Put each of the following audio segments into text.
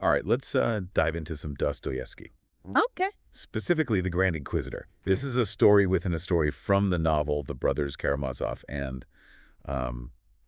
All right, let's dive into some Dostoyevsky. Okay. Specifically, The Grand Inquisitor. This is a story within a story from the novel The Brothers Karamazov, and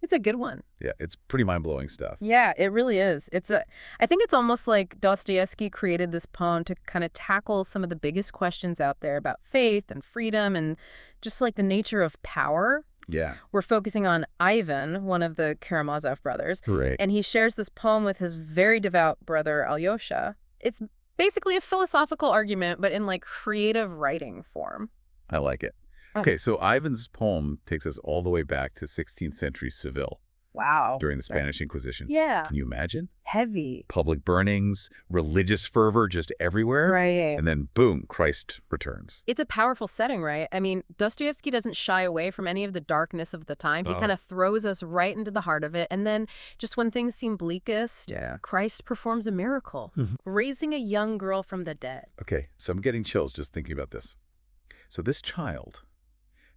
It's a good one. yeah, it's pretty mind-blowing stuff. Yeah, it really is. I think it's almost like Dostoevsky created this poem to kind of tackle some of the biggest questions out there about faith and freedom and just like the nature of power. Yeah. We're focusing on Ivan, one of the Karamazov brothers. Right. And he shares this poem with his very devout brother, Alyosha. It's basically a philosophical argument, but in like creative writing form. I like it. Okay, so Ivan's poem takes us all the way back to 16th century Seville Wow. during the Spanish Inquisition. Yeah. Can you imagine? Heavy. Public burnings, religious fervor just everywhere. Right. And then, boom, Christ returns. It's a powerful setting, right? I mean, Dostoevsky doesn't shy away from any of the darkness of the time. He kind of throws us right into the heart of it. And then just when things seem bleakest, Christ performs a miracle, raising a young girl from the dead. Okay, so I'm getting chills just thinking about this. So this child,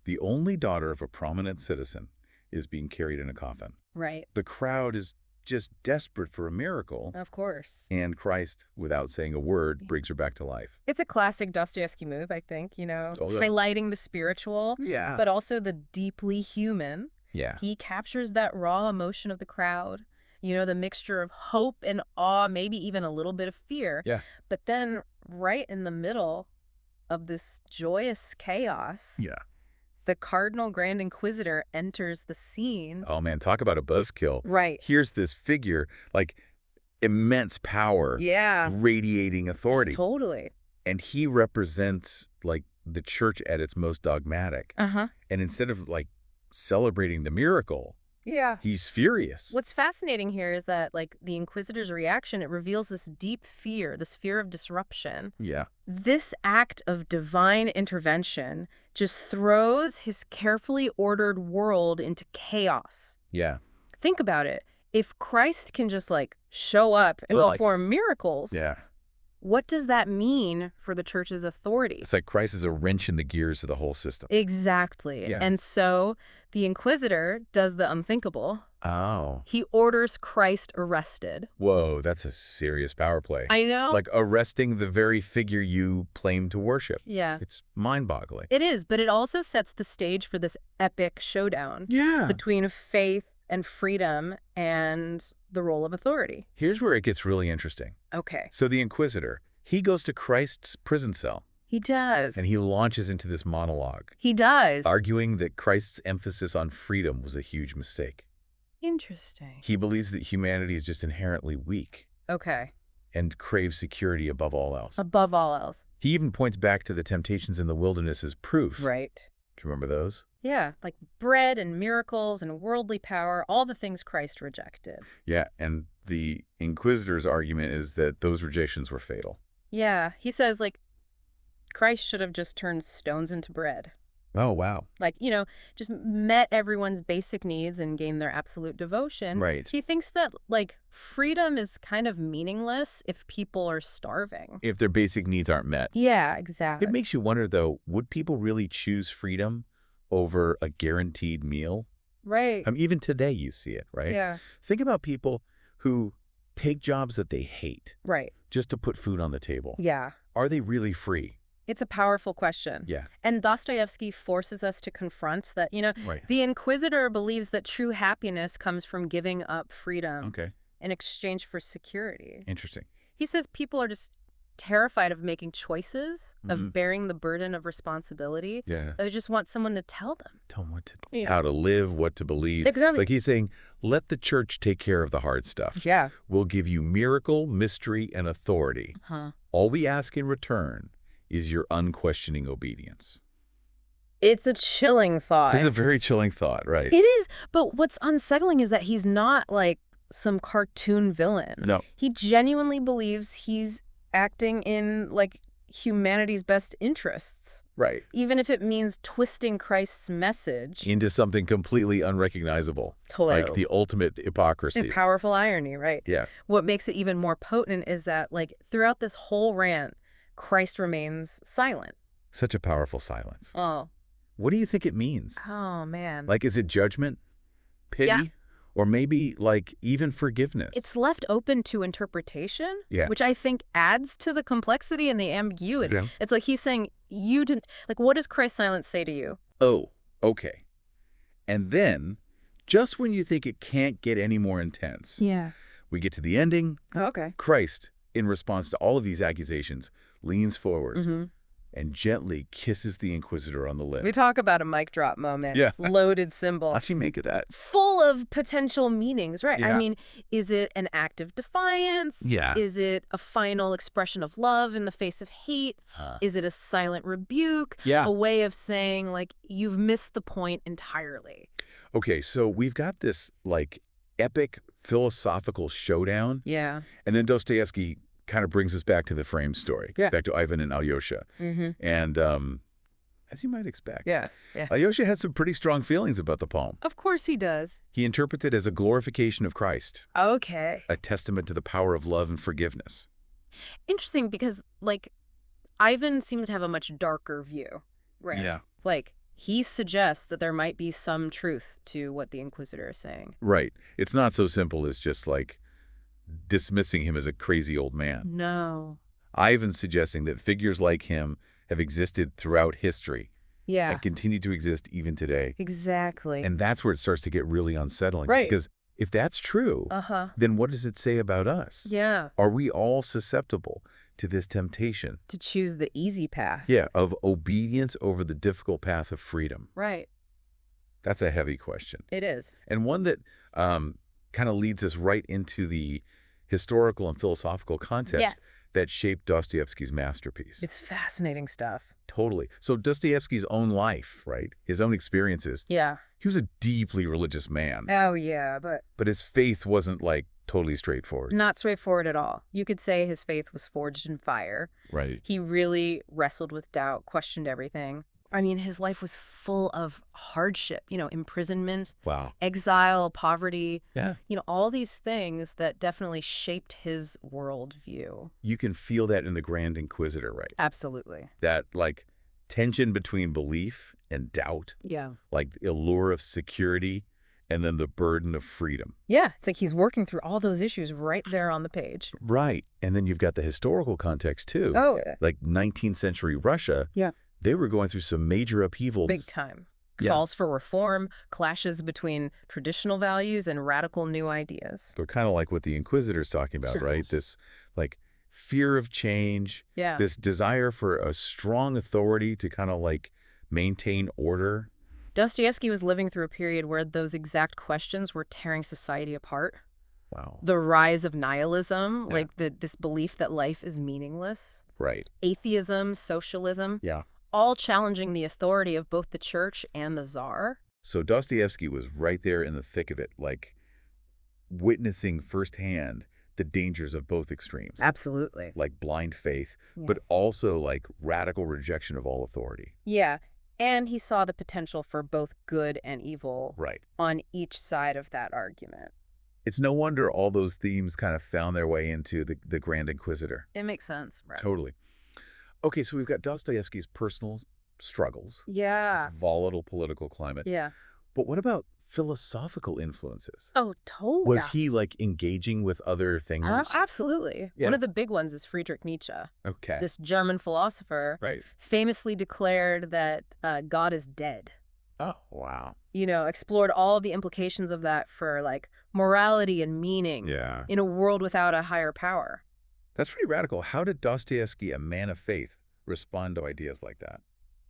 the only daughter of a prominent citizen, is being carried in a coffin. Right. The crowd is just desperate for a miracle. Of course. And Christ, without saying a word, brings her back to life. It's a classic Dostoevsky move, I think, highlighting the spiritual, but also the deeply human. Yeah. He captures that raw emotion of the crowd, the mixture of hope and awe, maybe even a little bit of fear. Yeah. But then right in the middle of this joyous chaos, the Cardinal Grand Inquisitor enters the scene. Oh, man, talk about a buzzkill. Right. Here's this figure, like immense power, radiating authority. Totally. And he represents, like, the church at its most dogmatic. And instead of, like, celebrating the miracle, he's furious. What's fascinating here is that, like, the Inquisitor's reaction, it reveals this deep fear, this fear of disruption. Yeah. This act of divine intervention just throws his carefully ordered world into chaos. Yeah. Think about it. If Christ can just, like, show up and perform miracles, what does that mean for the church's authority? It's like Christ is a wrench in the gears of the whole system. Exactly. Yeah. And so the Inquisitor does the unthinkable. Oh. He orders Christ arrested. Whoa, that's a serious power play. I know. Like arresting the very figure you claim to worship. Yeah. It's mind-boggling. It is, but it also sets the stage for this epic showdown Yeah. between faith and freedom and the role of authority. Here's where it gets really interesting. Okay. So the Inquisitor, he goes to Christ's prison cell. He does. And he launches into this monologue. He does. Arguing that Christ's emphasis on freedom was a huge mistake. Interesting. He believes that humanity is just inherently weak. Okay. And craves security above all else. Above all else. He even points back to the temptations in the wilderness as proof. Right. Do you remember those? Yeah, like bread and miracles and worldly power, all the things Christ rejected. Yeah, and the Inquisitor's argument is that those rejections were fatal. Yeah, he says, like, Christ should have just turned stones into bread. Oh, wow. Like, just met everyone's basic needs and gained their absolute devotion. Right. He thinks that, like, freedom is kind of meaningless if people are starving. If their basic needs aren't met. Yeah, exactly. It makes you wonder, though, would people really choose freedom over a guaranteed meal? Right. Even today you see it, right? Yeah. Think about people who take jobs that they hate. Right. Just to put food on the table. Yeah. Are they really free? It's a powerful question. Yeah. And Dostoevsky forces us to confront that, the Inquisitor believes that true happiness comes from giving up freedom in exchange for security. Interesting. He says people are just terrified of making choices, of bearing the burden of responsibility. Yeah. They just want someone to tell them. Tell them what to how to live, what to believe. Exactly. Like he's saying, let the church take care of the hard stuff. Yeah. We'll give you miracle, mystery, and authority. All we ask in return is your unquestioning obedience. It's a chilling thought. It's a very chilling thought, right? It is. But what's unsettling is that he's not like some cartoon villain. No. He genuinely believes he's acting in like humanity's best interests. Right. Even if it means twisting Christ's message into something completely unrecognizable. Totally. Like the ultimate hypocrisy. And powerful irony, right? Yeah. What makes it even more potent is that, like, throughout this whole rant, Christ remains silent. Such a powerful silence. Oh. What do you think it means? Oh, man. Like, is it judgment? Pity? Yeah. Or maybe, like, even forgiveness. It's left open to interpretation, Yeah. which I think adds to the complexity and the ambiguity. Yeah. It's like he's saying, you didn't, like, what does Christ's silence say to you? Oh, okay. And then, just when you think it can't get any more intense, we get to the ending. Okay. Christ, in response to all of these accusations, leans forward and gently kisses the Inquisitor on the lips. We talk about a mic drop moment. Yeah. Loaded symbol. How'd you make of that? Full of potential meanings, right? Yeah. I mean, is it an act of defiance? Yeah. Is it a final expression of love in the face of hate? Is it a silent rebuke? Yeah. A way of saying, like, you've missed the point entirely. Okay, so we've got this, like, epic philosophical showdown. Yeah. And then Dostoevsky kind of brings us back to the frame story, back to Ivan and Alyosha. And as you might expect, Alyosha had some pretty strong feelings about the poem. Of course he does. He interpreted it as a glorification of Christ. Okay. A testament to the power of love and forgiveness. Interesting, because, like, Ivan seems to have a much darker view, right? Yeah. Like, he suggests that there might be some truth to what the Inquisitor is saying. Right. It's not so simple as just, like, dismissing him as a crazy old man. No. Ivan's suggesting that figures like him have existed throughout history. Yeah. And continue to exist even today. Exactly. And that's where it starts to get really unsettling. Right. Because if that's true, then what does it say about us? Yeah. Are we all susceptible to this temptation? To choose the easy path. Yeah, of obedience over the difficult path of freedom. Right. That's a heavy question. It is. And one that kind of leads us right into the historical and philosophical context that shaped Dostoevsky's masterpiece. It's fascinating stuff. Totally. So Dostoevsky's own life, right? His own experiences. Yeah. He was a deeply religious man. Oh, yeah, but his faith wasn't, like, totally straightforward. Not straightforward at all. You could say his faith was forged in fire. Right. He really wrestled with doubt, questioned everything. I mean, his life was full of hardship, imprisonment, exile, poverty, all these things that definitely shaped his worldview. You can feel that in the Grand Inquisitor, right? Absolutely. That, like, tension between belief and doubt. Yeah. Like the allure of security and then the burden of freedom. Yeah. It's like he's working through all those issues right there on the page. Right. And then you've got the historical context, too. Oh, yeah. Like 19th century Russia. Yeah. They were going through some major upheavals. Big time. Calls for reform, clashes between traditional values and radical new ideas. They're kind of like what the Inquisitor's talking about, right? This, like, fear of change. Yeah. This desire for a strong authority to kind of, like, maintain order. Dostoevsky was living through a period where those exact questions were tearing society apart. Wow. The rise of nihilism, like this belief that life is meaningless. Right. Atheism, socialism. Yeah. All challenging the authority of both the church and the czar. So Dostoevsky was right there in the thick of it, like witnessing firsthand the dangers of both extremes. Absolutely. Like blind faith, but also like radical rejection of all authority. Yeah. And he saw the potential for both good and evil on each side of that argument. It's no wonder all those themes kind of found their way into the Grand Inquisitor. It makes sense, right? Totally. Okay, so we've got Dostoevsky's personal struggles. Yeah. This volatile political climate. Yeah. But what about philosophical influences? Oh, totally. Was he, like, engaging with other thinkers? Absolutely. Yeah. One of the big ones is Friedrich Nietzsche. Okay. This German philosopher famously declared that God is dead. Oh, wow. Explored all the implications of that for, like, morality and meaning in a world without a higher power. That's pretty radical. How did Dostoevsky, a man of faith, respond to ideas like that?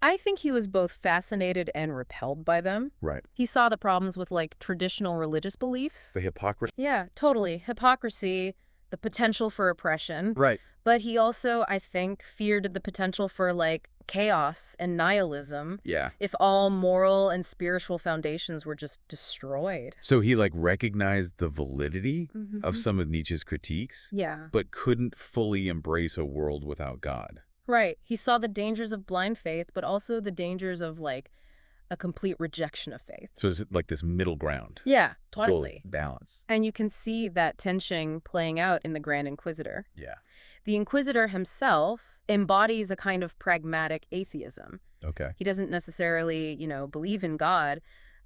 I think he was both fascinated and repelled by them. Right. He saw the problems with, like, traditional religious beliefs. The hypocrisy? Yeah, totally. Hypocrisy, the potential for oppression. Right. But he also, I think, feared the potential for, like, chaos and nihilism. Yeah. If all moral and spiritual foundations were just destroyed. So he, like, recognized the validity of some of Nietzsche's critiques. Yeah. But couldn't fully embrace a world without God. Right. He saw the dangers of blind faith, but also the dangers of, like, a complete rejection of faith. So it's like this middle ground. Yeah, totally. Balance. And you can see that tension playing out in the Grand Inquisitor. Yeah. The Inquisitor himself embodies a kind of pragmatic atheism. Okay. He doesn't necessarily, believe in God,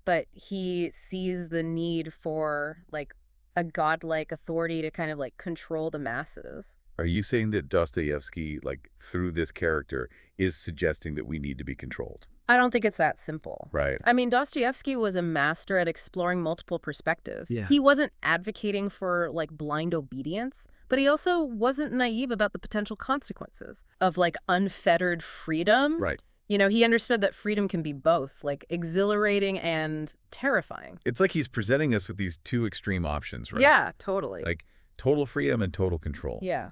but he sees the need for, like, a godlike authority to kind of, like, control the masses. Are you saying that Dostoyevsky, like, through this character, is suggesting that we need to be controlled? I don't think it's that simple. Right. I mean, Dostoyevsky was a master at exploring multiple perspectives. Yeah. He wasn't advocating for, like, blind obedience, but he also wasn't naive about the potential consequences of, like, unfettered freedom. Right. You know, he understood that freedom can be both, like, exhilarating and terrifying. It's like he's presenting us with these two extreme options, right? Yeah, totally. Like total freedom and total control. Yeah.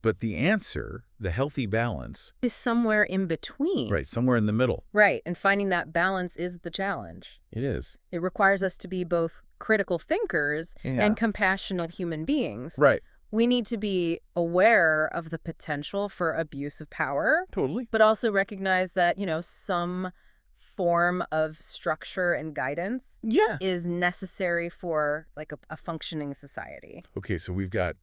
But the answer, the healthy balance, Is somewhere in between. right, somewhere in the middle. Right, and finding that balance is the challenge. It is. It requires us to be both critical thinkers Yeah. and compassionate human beings. Right. We need to be aware of the potential for abuse of power, Totally. but also recognize that, you know, some form of structure and guidance is necessary for, like, a functioning society. Okay, so we've got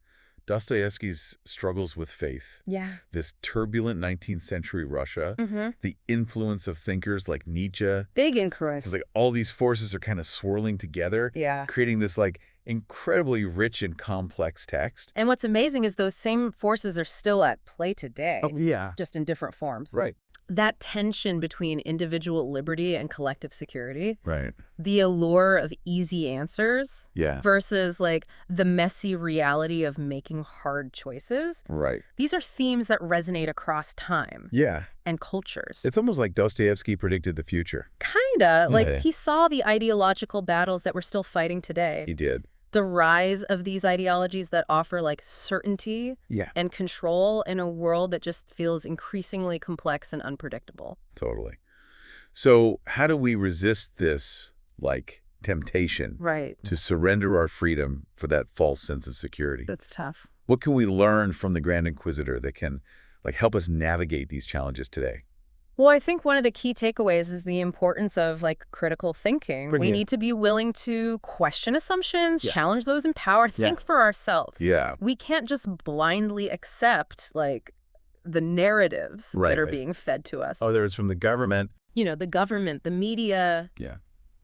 Dostoevsky's struggles with faith, Yeah. this turbulent 19th century Russia, Mm-hmm. the influence of thinkers like Nietzsche. Big influence. It's like all these forces are kind of swirling together, Yeah. creating this like incredibly rich and complex text. And what's amazing is those same forces are still at play today, yeah. just in different forms. Right. That tension between individual liberty and collective security, Right. the allure of easy answers Yeah. versus, like, the messy reality of making hard choices. Right. These are themes that resonate across time Yeah. and cultures. It's almost like Dostoevsky predicted the future. Kinda. Like, Yeah. he saw the ideological battles that we're still fighting today. He did. The rise of these ideologies that offer, like, certainty Yeah. and control in a world that just feels increasingly complex and unpredictable. Totally. So how do we resist this, like, temptation Right. to surrender our freedom for that false sense of security? That's tough. What can we learn from the Grand Inquisitor that can, like, help us navigate these challenges today? Well, I think one of the key takeaways is the importance of, like, critical thinking. Bring We it. need to be willing to question assumptions, Yes. challenge those in power, think for ourselves. Yeah. We can't just blindly accept, like, the narratives Right, that are right. being fed to us. Whether it's from the government. You know, the government, the media, Yeah.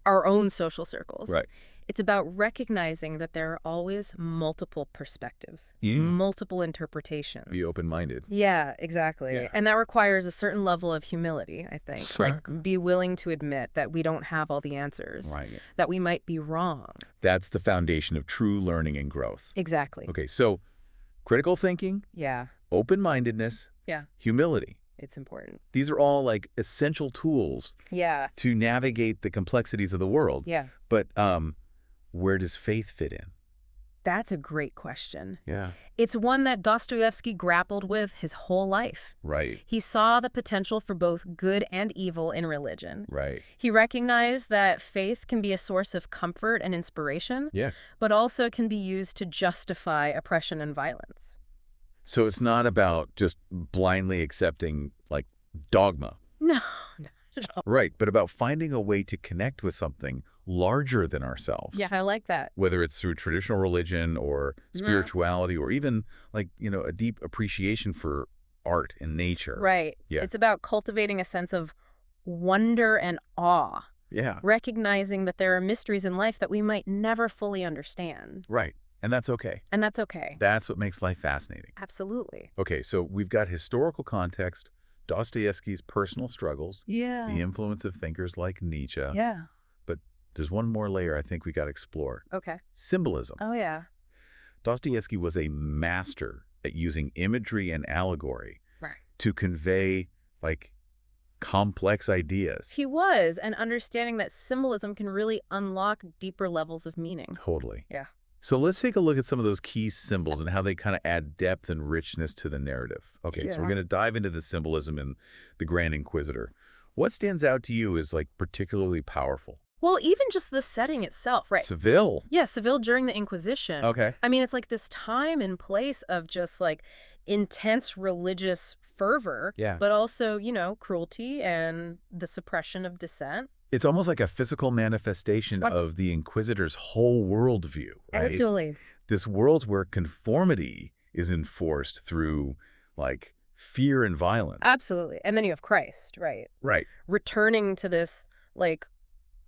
our own social circles. Right. It's about recognizing that there are always multiple perspectives, Yeah. multiple interpretations. Be open-minded. Yeah, exactly. Yeah. And that requires a certain level of humility, I think. Sure. Like, be willing to admit that we don't have all the answers, Right. that we might be wrong. That's the foundation of true learning and growth. Exactly. Okay, so critical thinking, Yeah, open-mindedness, Yeah. humility. it's important. These are all, like, essential tools Yeah, to navigate the complexities of the world. yeah. But where does faith fit in? That's a great question. Yeah. It's one that Dostoyevsky grappled with his whole life. Right. He saw the potential for both good and evil in religion. Right. He recognized that faith can be a source of comfort and inspiration, Yeah. but also can be used to justify oppression and violence. So it's not about just blindly accepting, like, dogma. No, not at all. Right, but about finding a way to connect with something larger than ourselves. Yeah, I like that. Whether it's through traditional religion or spirituality or even, like, you know, a deep appreciation for art and nature. Right. Yeah. It's about cultivating a sense of wonder and awe, Yeah. recognizing that there are mysteries in life that we might never fully understand. Right. And that's okay. And that's okay. That's what makes life fascinating. Absolutely. Okay, so we've got historical context, Dostoevsky's personal struggles, Yeah. the influence of thinkers like Nietzsche. Yeah. But there's one more layer I think we got to explore. Okay. Symbolism. Oh, yeah. Dostoevsky was a master at using imagery and allegory Right. to convey, like, complex ideas. He was, and understanding that symbolism can really unlock deeper levels of meaning. Totally. Yeah. So let's take a look at some of those key symbols and how they kind of add depth and richness to the narrative. Okay, so we're Yeah. going to dive into the symbolism in the Grand Inquisitor. What stands out to you as, like, particularly powerful? Well, even just the setting itself, right? Seville. Yeah, Seville during the Inquisition. Okay. I mean, it's like this time and place of just, like, intense religious fervor, Yeah. but also, you know, cruelty and the suppression of dissent. It's almost like a physical manifestation What? of the Inquisitor's whole worldview, right? Absolutely. This world where conformity is enforced through, like, fear and violence. Absolutely. And then you have Christ, right? Right. Returning to this, like,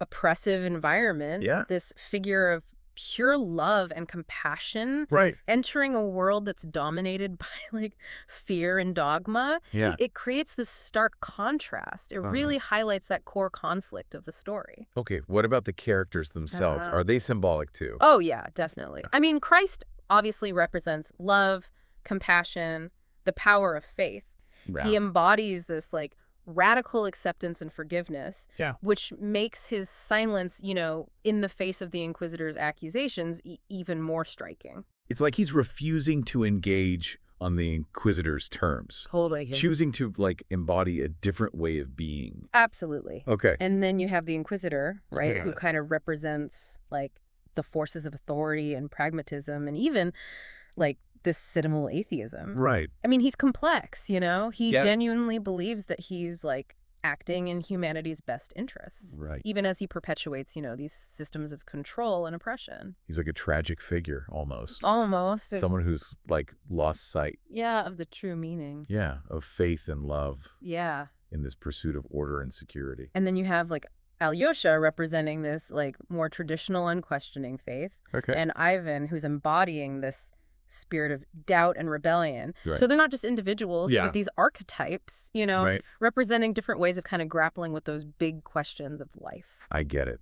oppressive environment, this figure of pure love and compassion, entering a world that's dominated by like fear and dogma, it creates this stark contrast. It really highlights that core conflict of the story. Okay, what about the characters themselves? Are they symbolic too? Oh yeah, definitely. I mean, Christ obviously represents love, compassion, the power of faith. He embodies this like radical acceptance and forgiveness, which makes his silence, in the face of the Inquisitor's accusations, even more striking. It's like he's refusing to engage on the Inquisitor's terms. Totally. Choosing to, like, embody a different way of being. Absolutely. Okay. And then you have the Inquisitor, right, who kind of represents, like, the forces of authority and pragmatism and even, like, this citadel atheism. Right. I mean, he's complex, He genuinely believes that he's, like, acting in humanity's best interests. Right. Even as he perpetuates, these systems of control and oppression. He's like a tragic figure, almost. Almost. Someone who's, like, lost sight. Yeah, of the true meaning. Yeah, of faith and love. Yeah. In this pursuit of order and security. And then you have, like, Alyosha representing this, like, more traditional unquestioning faith. Okay. And Ivan, who's embodying this spirit of doubt and rebellion. Right. So they're not just individuals, you get these archetypes, representing different ways of kind of grappling with those big questions of life. I get it.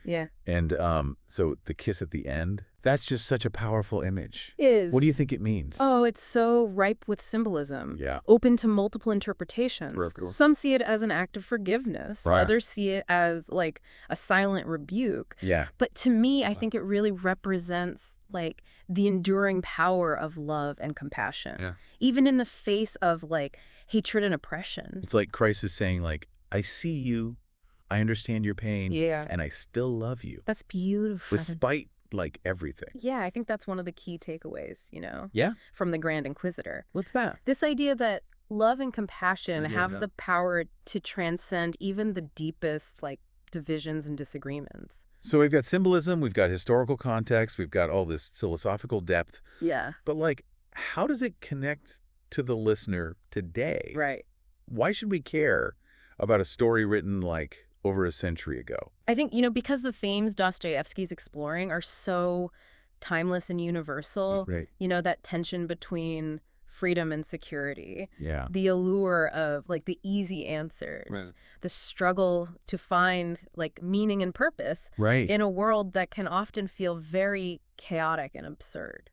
Yeah. And so the kiss at the end, that's just such a powerful image. What do you think it means? Oh, it's so ripe with symbolism. Yeah. Open to multiple interpretations. Some see it as an act of forgiveness. Right. Others see it as like a silent rebuke. Yeah. But to me, I think it really represents like the enduring power of love and compassion. Yeah. Even in the face of like hatred and oppression. It's like Christ is saying, like, I see you, I understand your pain, yeah, and I still love you. That's beautiful. Despite, like, everything. Yeah, I think that's one of the key takeaways, Yeah? from the Grand Inquisitor. What's that? This idea that love and compassion have the power to transcend even the deepest, like, divisions and disagreements. So we've got symbolism, we've got historical context, we've got all this philosophical depth. Yeah. But, like, how does it connect to the listener today? Right. Why should we care about a story written, like, over a century ago? I think, because the themes Dostoyevsky's exploring are so timeless and universal. Right. That tension between freedom and security. Yeah. The allure of, like, the easy answers. Right. The struggle to find, like, meaning and purpose. Right. In a world that can often feel very chaotic and absurd.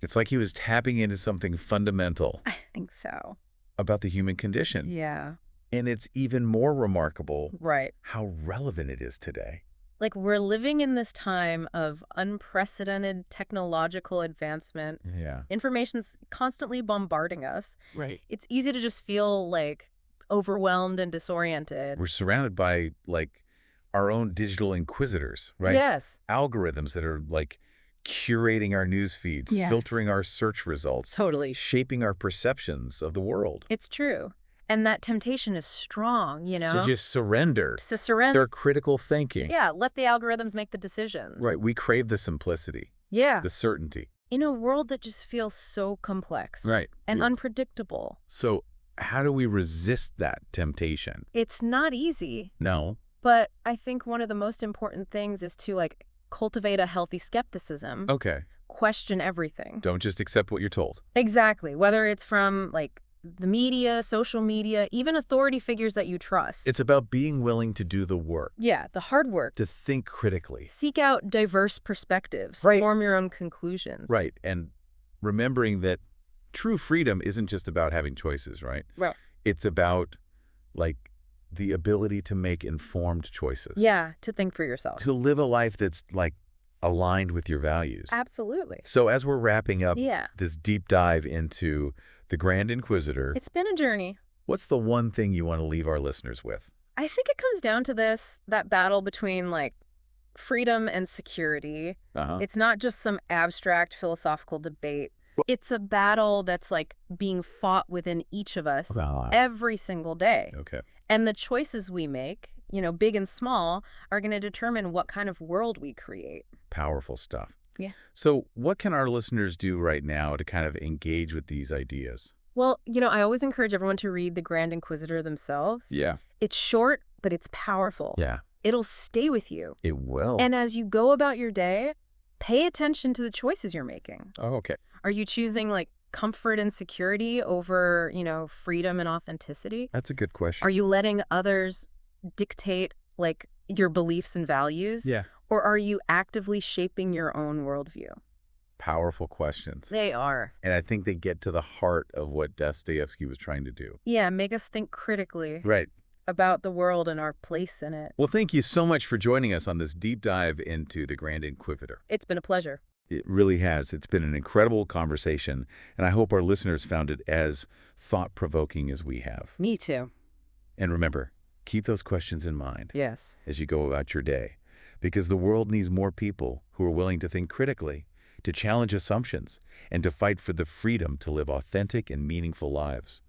It's like he was tapping into something fundamental. I think so. About the human condition. Yeah. And it's even more remarkable how relevant it is today. Like, we're living in this time of unprecedented technological advancement. Yeah. Information's constantly bombarding us. Right. It's easy to just feel, like, overwhelmed and disoriented. We're surrounded by, like, our own digital inquisitors, right? Yes. Algorithms that are, like, curating our news feeds, filtering our search results. Totally. Shaping our perceptions of the world. It's true. And that temptation is strong, To just surrender. To surrender. Their critical thinking. Yeah, let the algorithms make the decisions. Right, we crave the simplicity. Yeah. The certainty. In a world that just feels so complex. Right. And unpredictable. So how do we resist that temptation? It's not easy. No. But I think one of the most important things is to, like, cultivate a healthy skepticism. Okay. Question everything. Don't just accept what you're told. Exactly. Whether it's from, like, the media, social media, even authority figures that you trust. It's about being willing to do the work. Yeah, the hard work. To think critically. Seek out diverse perspectives. Right. Form your own conclusions. Right. And remembering that true freedom isn't just about having choices, right? Right. It's about, like, the ability to make informed choices. Yeah, to think for yourself. To live a life that's, like, aligned with your values. Absolutely. So as we're wrapping up this deep dive into the Grand Inquisitor. It's been a journey. What's the one thing you want to leave our listeners with? I think it comes down to that battle between, like, freedom and security. It's not just some abstract philosophical debate. It's a battle that's, like, being fought within each of us every single day. Okay. And the choices we make, big and small, are going to determine what kind of world we create. Powerful stuff. Yeah. So what can our listeners do right now to kind of engage with these ideas? Well, I always encourage everyone to read The Grand Inquisitor themselves. Yeah. It's short, but it's powerful. Yeah. it'll stay with you. It will. And as you go about your day, pay attention to the choices you're making. Oh, okay. Are you choosing, like, comfort and security over, freedom and authenticity? That's a good question. Are you letting others dictate, like, your beliefs and values? Yeah. Or are you actively shaping your own worldview? Powerful questions. They are. And I think they get to the heart of what Dostoyevsky was trying to do. Yeah, make us think critically. Right. About the world and our place in it. Well, thank you so much for joining us on this deep dive into the Grand Inquisitor. It's been a pleasure. It really has. It's been an incredible conversation, and I hope our listeners found it as thought-provoking as we have. Me too. And remember, keep those questions in mind. Yes. As you go about your day, because the world needs more people who are willing to think critically, to challenge assumptions, and to fight for the freedom to live authentic and meaningful lives.